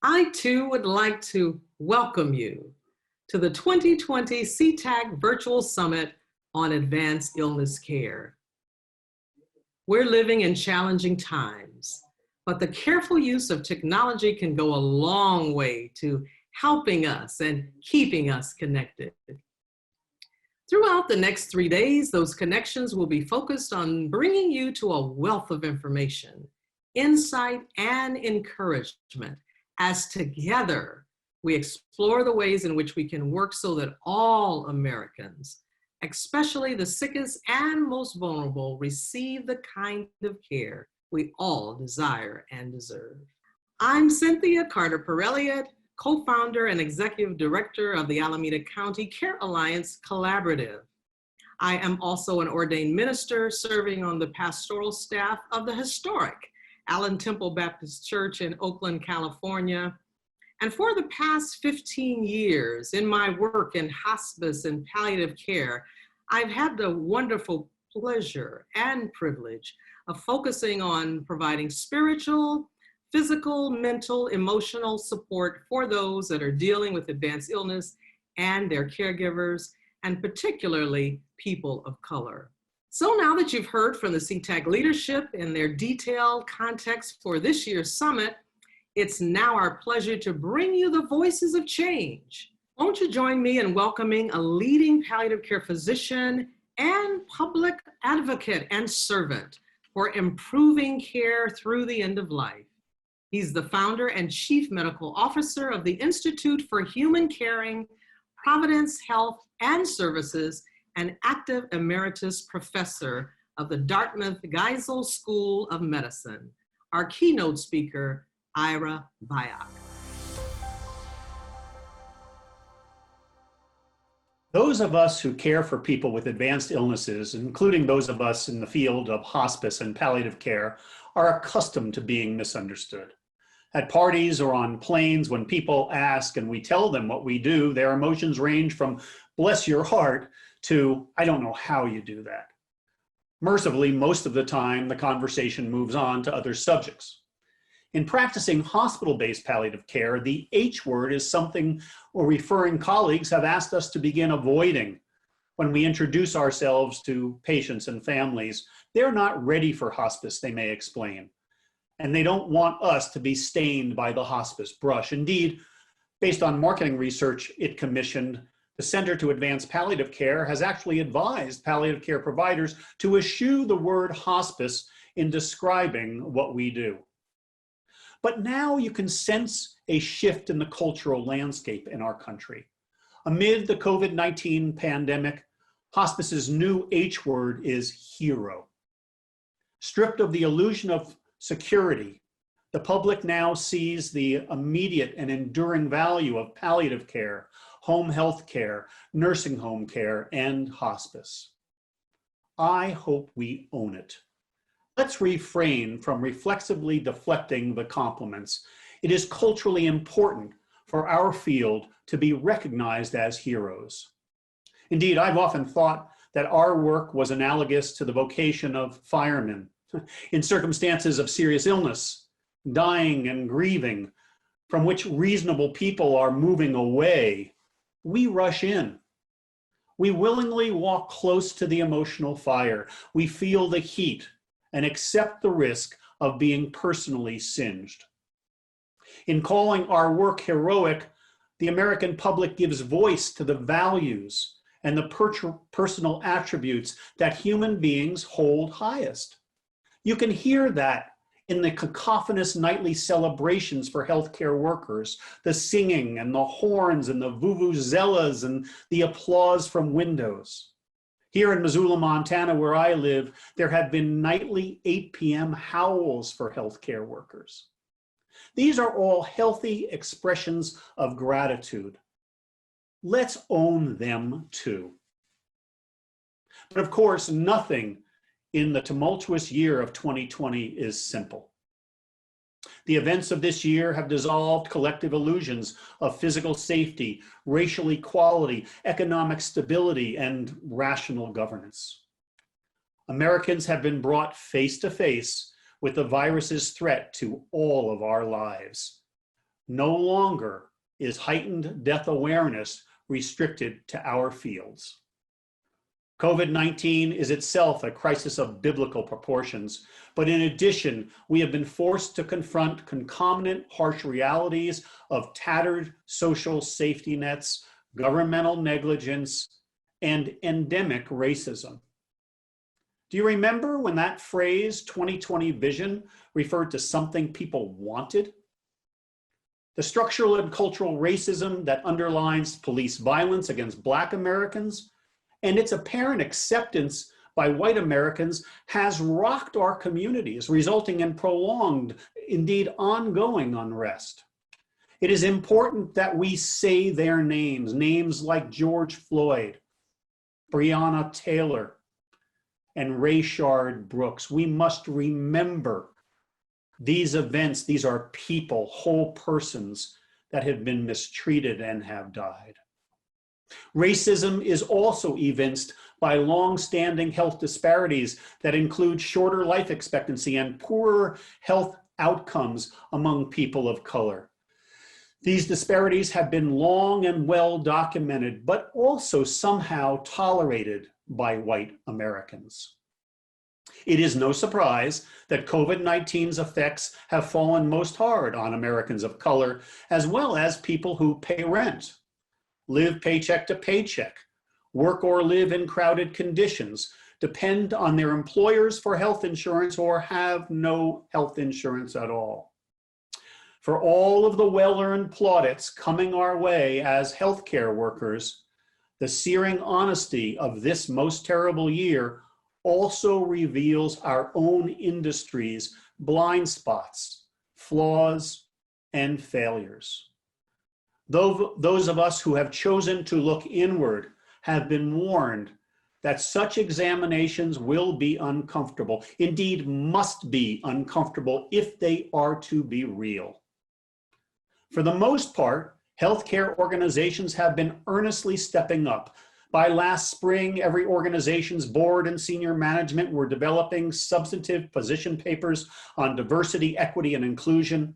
I too would like to welcome you to the 2020 C-TAC Virtual Summit on Advanced Illness Care. We're living in challenging times, but the careful use of technology can go a long way to helping us and keeping us connected. Throughout the next 3 days, those connections will be focused on bringing you to a wealth of information, insight, and encouragement as together we explore the ways in which we can work so that all Americans, especially the sickest and most vulnerable, receive the kind of care we all desire and deserve. I'm Cynthia Carter-Perelliot, co-founder and executive director of the Alameda County Care Alliance Collaborative. I am also an ordained minister serving on the pastoral staff of the historic Allen Temple Baptist Church in Oakland, California. And for the past 15 years in my work in hospice and palliative care, I've had the wonderful pleasure and privilege of focusing on providing spiritual, physical, mental, emotional support for those that are dealing with advanced illness and their caregivers, and particularly people of color. So now that you've heard from the C-TAC leadership and their detailed context for this year's summit, it's now our pleasure to bring you the voices of change. Won't you join me in welcoming a leading palliative care physician and public advocate and servant for improving care through the end of life. He's the founder and chief medical officer of the Institute for Human Caring, Providence Health and Services, and active emeritus professor of the Dartmouth Geisel School of Medicine. Our keynote speaker, Ira Byock. Those of us who care for people with advanced illnesses, including those of us in the field of hospice and palliative care, are accustomed to being misunderstood. At parties or on planes, when people ask and we tell them what we do, their emotions range from "bless your heart" to "I don't know how you do that." Mercifully, most of the time, the conversation moves on to other subjects. In practicing hospital-based palliative care, the H word is something referring colleagues have asked us to begin avoiding when we introduce ourselves to patients and families. They're not ready for hospice, they may explain, and they don't want us to be stained by the hospice brush. Indeed, based on marketing research it commissioned, the Center to Advance Palliative Care has actually advised palliative care providers to eschew the word hospice in describing what we do. But now you can sense a shift in the cultural landscape in our country. Amid the COVID-19 pandemic, hospice's new H word is hero. Stripped of the illusion of security, the public now sees the immediate and enduring value of palliative care, home health care, nursing home care, and hospice. I hope we own it. Let's refrain from reflexively deflecting the compliments. It is culturally important for our field to be recognized as heroes. Indeed, I've often thought that our work was analogous to the vocation of firemen. In circumstances of serious illness, dying and grieving, from which reasonable people are moving away, we rush in. We willingly walk close to the emotional fire. We feel the heat and accept the risk of being personally singed. In calling our work heroic, the American public gives voice to the values and the personal attributes that human beings hold highest. You can hear that in the cacophonous nightly celebrations for healthcare workers, the singing and the horns and the vuvuzelas and the applause from windows. Here in Missoula, Montana, where I live, there have been nightly 8 p.m. howls for healthcare workers. These are all healthy expressions of gratitude. Let's own them too. But of course, nothing in the tumultuous year of 2020 is simple. The events of this year have dissolved collective illusions of physical safety, racial equality, economic stability, and rational governance. Americans have been brought face to face with the virus's threat to all of our lives. No longer is heightened death awareness restricted to our fields. COVID-19 is itself a crisis of biblical proportions, but in addition, we have been forced to confront concomitant harsh realities of tattered social safety nets, governmental negligence, and endemic racism. Do you remember when that phrase 2020 vision referred to something people wanted? The structural and cultural racism that underlines police violence against Black Americans and its apparent acceptance by white Americans has rocked our communities, resulting in prolonged, indeed ongoing unrest. It is important that we say their names, names like George Floyd, Breonna Taylor, and Rayshard Brooks. We must remember these events. These are people, whole persons that have been mistreated and have died. Racism is also evinced by long-standing health disparities that include shorter life expectancy and poorer health outcomes among people of color. These disparities have been long and well documented, but also somehow tolerated by white Americans. It is no surprise that COVID-19's effects have fallen most hard on Americans of color, as well as people who pay rent, live paycheck to paycheck, work or live in crowded conditions, depend on their employers for health insurance, or have no health insurance at all. For all of the well-earned plaudits coming our way as healthcare workers, the searing honesty of this most terrible year also reveals our own industry's blind spots, flaws, and failures. Those of us who have chosen to look inward have been warned that such examinations will be uncomfortable, indeed must be uncomfortable if they are to be real. For the most part, healthcare organizations have been earnestly stepping up. By last spring, every organization's board and senior management were developing substantive position papers on diversity, equity, and inclusion.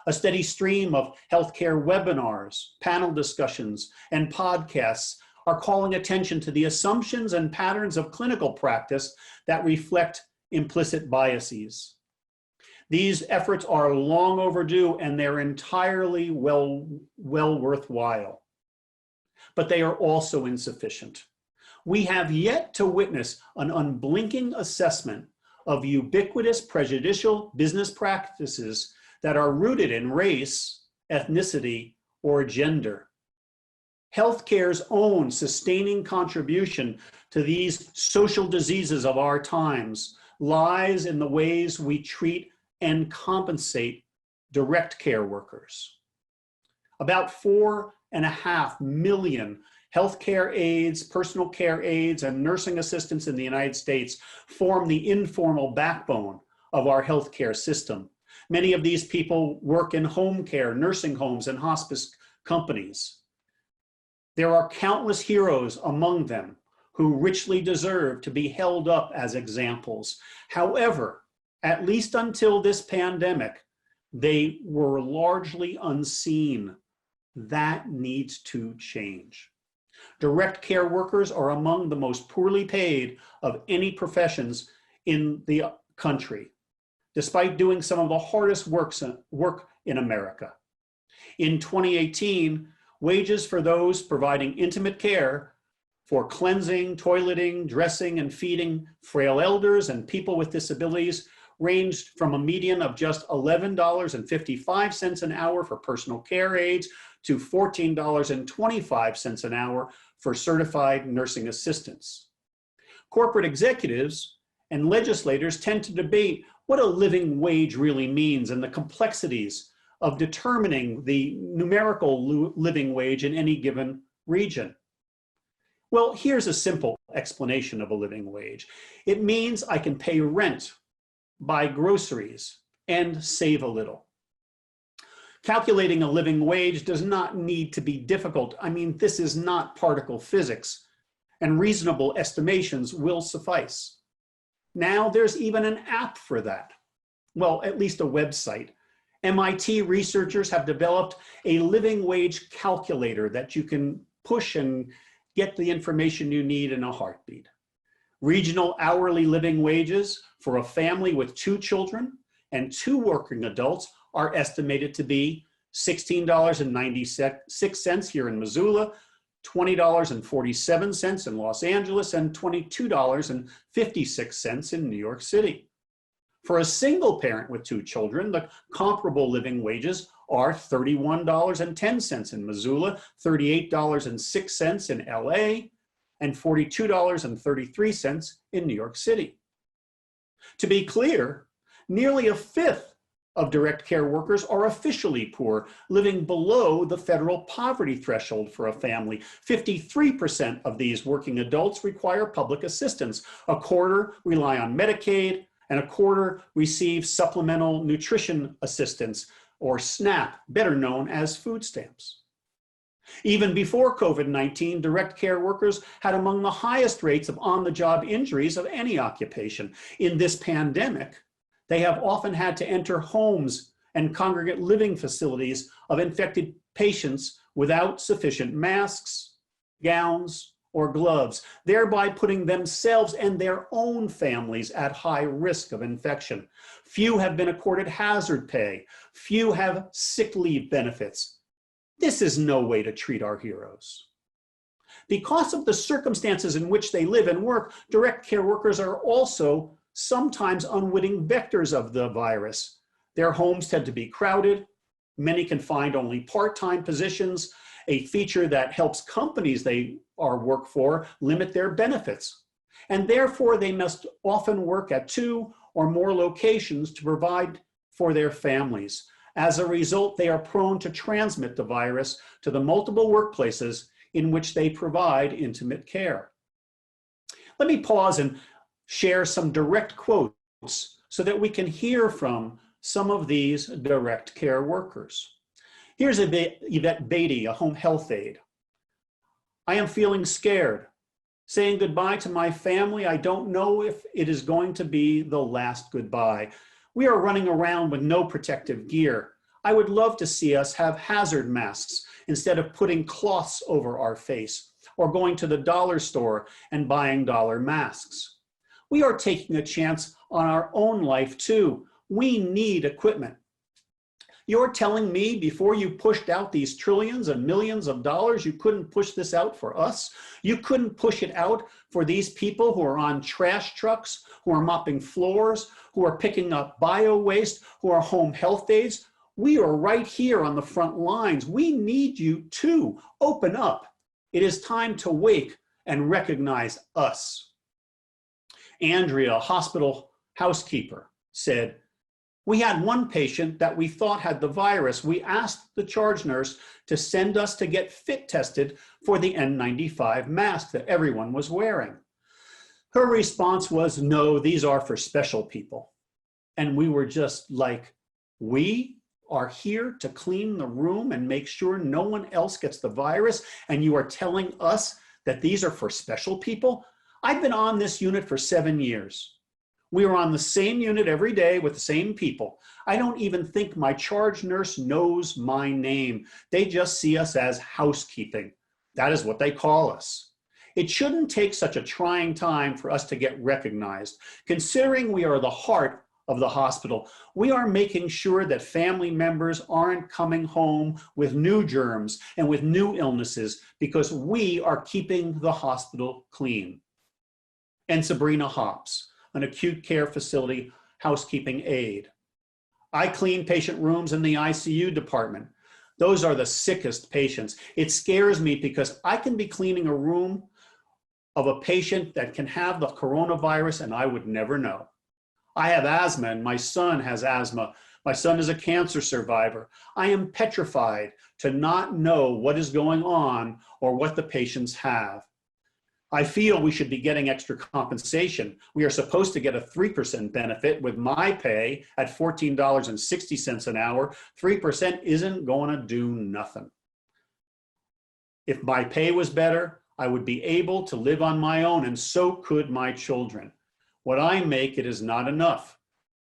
A steady stream of healthcare webinars, panel discussions, and podcasts are calling attention to the assumptions and patterns of clinical practice that reflect implicit biases. These efforts are long overdue and they're entirely well worthwhile. But they are also insufficient. We have yet to witness an unblinking assessment of ubiquitous prejudicial business practices that are rooted in race, ethnicity, or gender. Healthcare's own sustaining contribution to these social diseases of our times lies in the ways we treat and compensate direct care workers. About 4.5 million healthcare aides, personal care aides, and nursing assistants in the United States form the informal backbone of our healthcare system. Many of these people work in home care, nursing homes, and hospice companies. There are countless heroes among them who richly deserve to be held up as examples. However, at least until this pandemic, they were largely unseen. That needs to change. Direct care workers are among the most poorly paid of any professions in the country, despite doing some of the hardest work in America. In 2018, wages for those providing intimate care for cleansing, toileting, dressing, and feeding frail elders and people with disabilities ranged from a median of just $11.55 an hour for personal care aides to $14.25 an hour for certified nursing assistants. Corporate executives and legislators tend to debate what a living wage really means and the complexities of determining the numerical living wage in any given region. Well, here's a simple explanation of a living wage. It means I can pay rent, buy groceries, and save a little. Calculating a living wage does not need to be difficult. I mean, this is not particle physics, and reasonable estimations will suffice. Now there's even an app for that. Well, at least a website. MIT researchers have developed a living wage calculator that you can push and get the information you need in a heartbeat. Regional hourly living wages for a family with 2 children and 2 working adults are estimated to be $16.96 here in Missoula, $20.47 in Los Angeles, and $22.56 in New York City. For a single parent with 2 children, the comparable living wages are $31.10 in Missoula, $38.06 in LA, and $42.33 in New York City. To be clear, nearly a fifth of direct care workers are officially poor, living below the federal poverty threshold for a family. 53% of these working adults require public assistance. A quarter rely on Medicaid, and a quarter receive supplemental nutrition assistance, or SNAP, better known as food stamps. Even before COVID-19, direct care workers had among the highest rates of on-the-job injuries of any occupation. In this pandemic, they have often had to enter homes and congregate living facilities of infected patients without sufficient masks, gowns, or gloves, thereby putting themselves and their own families at high risk of infection. Few have been accorded hazard pay. Few have sick leave benefits. This is no way to treat our heroes. Because of the circumstances in which they live and work, direct care workers are also sometimes unwitting vectors of the virus. Their homes tend to be crowded. Many can find only part-time positions, a feature that helps companies they work for limit their benefits. And therefore, they must often work at 2 or more locations to provide for their families. As a result, they are prone to transmit the virus to the multiple workplaces in which they provide intimate care. Let me pause and share some direct quotes so that we can hear from some of these direct care workers. Here's Yvette Beatty, a home health aide. I am feeling scared. Saying goodbye to my family, I don't know if it is going to be the last goodbye. We are running around with no protective gear. I would love to see us have hazard masks instead of putting cloths over our face or going to the dollar store and buying dollar masks. We are taking a chance on our own life too. We need equipment. You're telling me before you pushed out these trillions and millions of dollars, you couldn't push this out for us? You couldn't push it out for these people who are on trash trucks, who are mopping floors, who are picking up bio waste, who are home health aides? We are right here on the front lines. We need you to open up. It is time to wake and recognize us. Andrea, a hospital housekeeper, said, we had one patient that we thought had the virus. We asked the charge nurse to send us to get fit tested for the N95 mask that everyone was wearing. Her response was, no, these are for special people. And we were just like, we are here to clean the room and make sure no one else gets the virus, and you are telling us that these are for special people? I've been on this unit for 7 years. We are on the same unit every day with the same people. I don't even think my charge nurse knows my name. They just see us as housekeeping. That is what they call us. It shouldn't take such a trying time for us to get recognized. Considering we are the heart of the hospital, we are making sure that family members aren't coming home with new germs and with new illnesses because we are keeping the hospital clean. And Sabrina Hops, an acute care facility housekeeping aide. I clean patient rooms in the ICU department. Those are the sickest patients. It scares me because I can be cleaning a room of a patient that can have the coronavirus and I would never know. I have asthma and my son has asthma. My son is a cancer survivor. I am petrified to not know what is going on or what the patients have. I feel we should be getting extra compensation. We are supposed to get a 3% benefit with my pay at $14.60 an hour. 3% isn't going to do nothing. If my pay was better, I would be able to live on my own, and so could my children. What I make, it is not enough.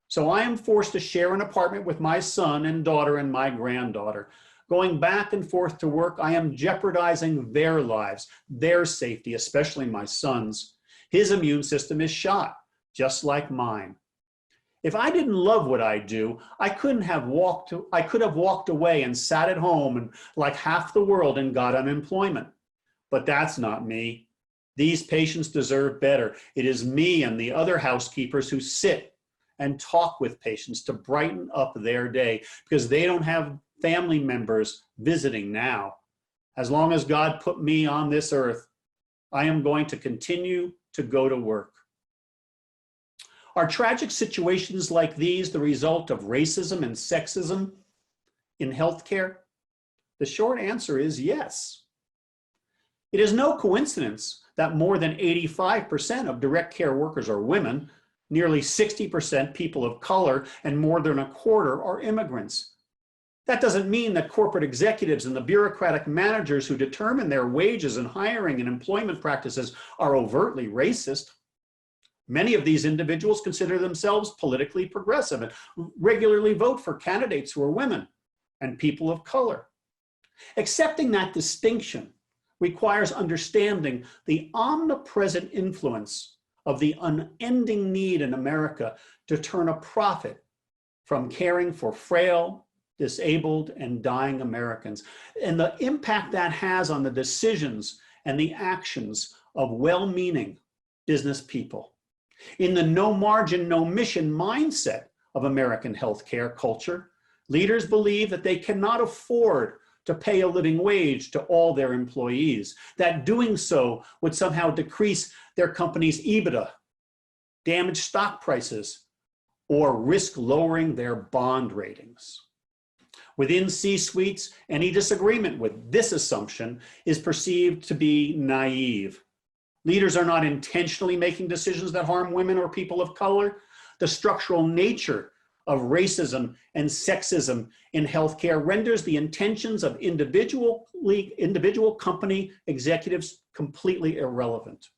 So I am forced to share an apartment with my son and daughter and my granddaughter. Going back and forth to work, I am jeopardizing their lives, their safety, especially my son's. His immune system is shot, just like mine. If I didn't love what I do, I could have walked away and sat at home and like half the world and got unemployment. But that's not me. These patients deserve better. It is me and the other housekeepers who sit and talk with patients to brighten up their day because they don't have family members visiting now. As long as God put me on this earth, I am going to continue to go to work. Are tragic situations like these the result of racism and sexism in healthcare? The short answer is yes. It is no coincidence that more than 85% of direct care workers are women, nearly 60% people of color, and more than a quarter are immigrants. That doesn't mean that corporate executives and the bureaucratic managers who determine their wages and hiring and employment practices are overtly racist. Many of these individuals consider themselves politically progressive and regularly vote for candidates who are women and people of color. Accepting that distinction requires understanding the omnipresent influence of the unending need in America to turn a profit from caring for frail, disabled, and dying Americans, and the impact that has on the decisions and the actions of well-meaning business people. In the no margin, no mission mindset of American healthcare culture, leaders believe that they cannot afford to pay a living wage to all their employees, that doing so would somehow decrease their company's EBITDA, damage stock prices, or risk lowering their bond ratings. Within C-suites, any disagreement with this assumption is perceived to be naive. Leaders are not intentionally making decisions that harm women or people of color. The structural nature of racism and sexism in healthcare renders the intentions of individual company executives completely irrelevant.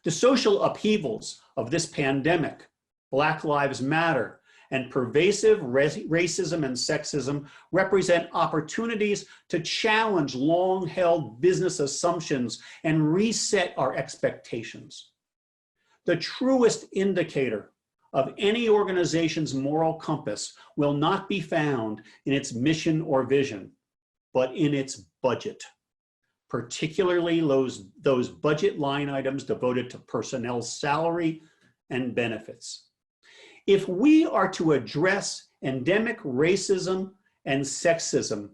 The social upheavals of this pandemic, Black Lives Matter, and pervasive racism and sexism represent opportunities to challenge long-held business assumptions and reset our expectations. The truest indicator of any organization's moral compass will not be found in its mission or vision, but in its budget, particularly those budget line items devoted to personnel salary and benefits. If we are to address endemic racism and sexism,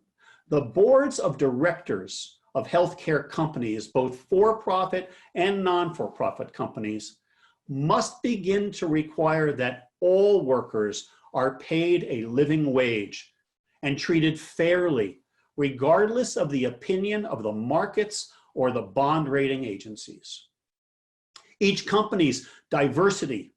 the boards of directors of healthcare companies, both for-profit and non-for-profit companies, must begin to require that all workers are paid a living wage and treated fairly, regardless of the opinion of the markets or the bond rating agencies. Each company's diversity,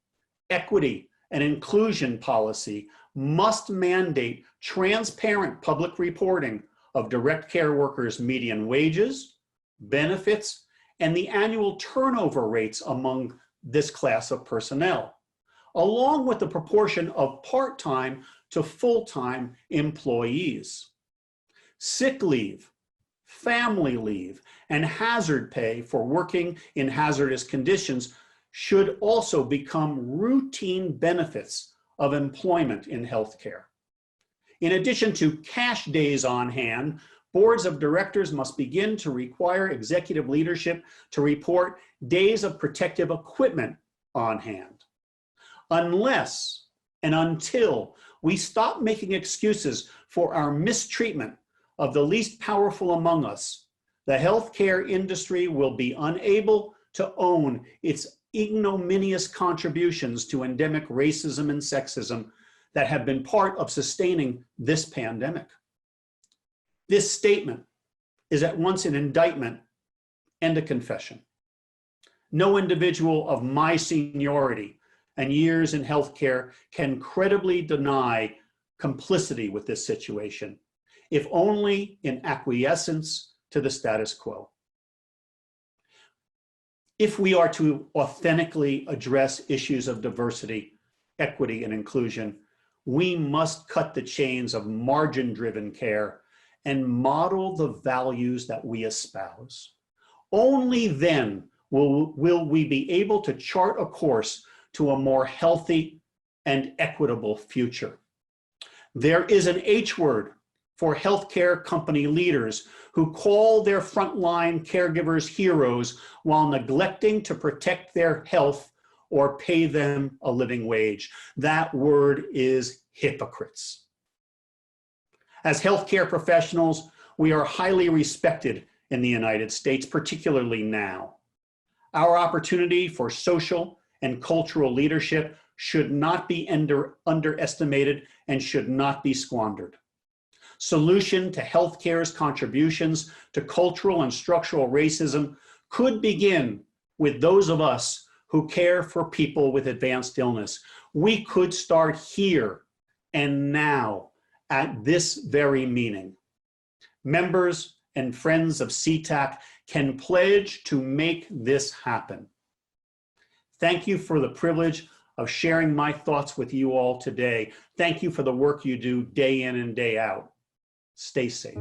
equity, and inclusion policy must mandate transparent public reporting of direct care workers' median wages, benefits, and the annual turnover rates among this class of personnel, along with the proportion of part-time to full-time employees. Sick leave, family leave, and hazard pay for working in hazardous conditions should also become routine benefits of employment in healthcare. In addition to cash days on hand, boards of directors must begin to require executive leadership to report days of protective equipment on hand. Unless and until we stop making excuses for our mistreatment of the least powerful among us, the healthcare industry will be unable to own its ignominious contributions to endemic racism and sexism that have been part of sustaining this pandemic. This statement is at once an indictment and a confession. No individual of my seniority and years in healthcare can credibly deny complicity with this situation, if only in acquiescence to the status quo. If we are to authentically address issues of diversity, equity, and inclusion, we must cut the chains of margin-driven care and model the values that we espouse. Only then will we be able to chart a course to a more healthy and equitable future. There is an H word for healthcare company leaders who call their frontline caregivers heroes while neglecting to protect their health or pay them a living wage. That word is hypocrites. As healthcare professionals, we are highly respected in the United States, particularly now. Our opportunity for social and cultural leadership should not be underestimated and should not be squandered. Solution to healthcare's contributions to cultural and structural racism could begin with those of us who care for people with advanced illness. We could start here and now at this very meeting. Members and friends of C-TAC can pledge to make this happen. Thank you for the privilege of sharing my thoughts with you all today. Thank you for the work you do day in and day out. Stay safe.